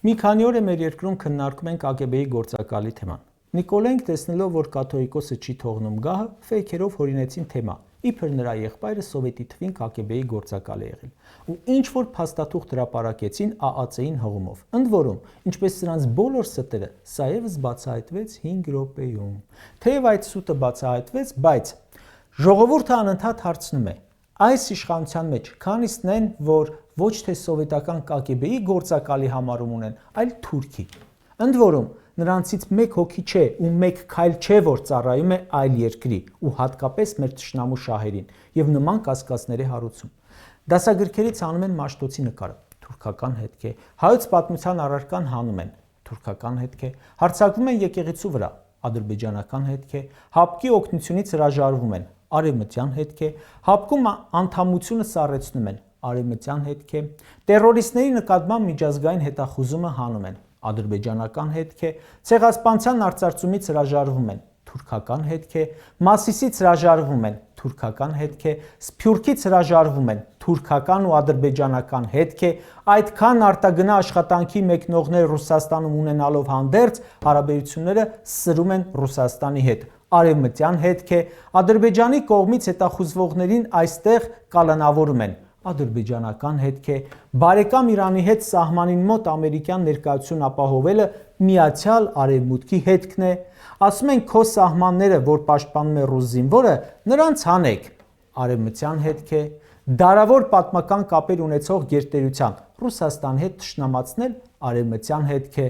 Մի քանի օր է մեր երկրում քննարկում ենք ԿԳԲ-ի գործակալի թեման։ Նիկոլենք տեսնելով, որ կաթողիկոսը չի թողնում գահը, ֆեյքերով հորինեցին թեմա, իբր նրա եղբայրը սովետի թվին ԿԳԲ-ի գործակալ է եղել։ Ու ինչ որ փաստաթուղթ հրապարակեցին ԱԱՑ-ին հղումով։ Ընդ որում, ինչպես սրանց բոլոր ստերը, սա ևս բացահայտվեց 5 րոպեում։ Թեև այդ սուտը բացահայտվեց, բայց ժողովուրդը անընդհատ հարցնում է. այս իշխանության մեջ քանիսն են, որ ոչ թե սովետական ԿԳԲ-ի գործակալի համարում ունեն, այլ թուրքի։ Ընդ որում, նրանցից մեկ հոգի չէ ու մեկ քայլ չէ, որ ծառայում է այլ երկրի ու հատկապես մեր թշնամու շահերին եւ նման կասկածների հարուցում։ Դասագրքերից հանում են Մաշտոցի նկարը, թուրքական հետք է, հայոց պատմության առարկան հանում են, թուրքական հետք է, հարձակվում են եկեղեցու վրա, ադրբեջանական հետք է, հապկի օգնությունից հրաժարվում են, արևմտյան հետք է, հապկում անդամությունը սառեցնում են, արևմտյան հետք է, տերորիստների նկատմամբ միջազգային հետախուզումը հանում են, ադրբեջանական հետք է, ցեղասպանության արծարծումից հրաժարվում են, թուրքական հետք է, Մասիսից հրաժարվում են, թուրքական հետք է, Սփյուռքից հրաժարվում են, թուրքական ու ադրբեջանական հետք է, այդքան արտագնա աշխատանքի մեկնողներ Ռուսաստանում ունենալով հանդերձ հարաբերությունները սրում են Ռուսաստանի հետ, արևմտյան հետք է, Ադրբեջանի կողմից հետախուզվողներին այստեղ կալանավորում են, ադրբեջանական հետք է, բարեկամ Իրանի հետ սահմանին մոտ ամերիկյան ներկայություն ապահովելը Միացյալ Արևմուտքի հետքն է, ասում են քո սահմանները, որ պաշտպանում է ռուս զինվորը, նրանց հանեք, արևմտյան հետք է, դարավոր պատմական կապեր ունեցող գերտերության Ռուսաստանի հետ թշնամացնել, արևմտյան հետք է,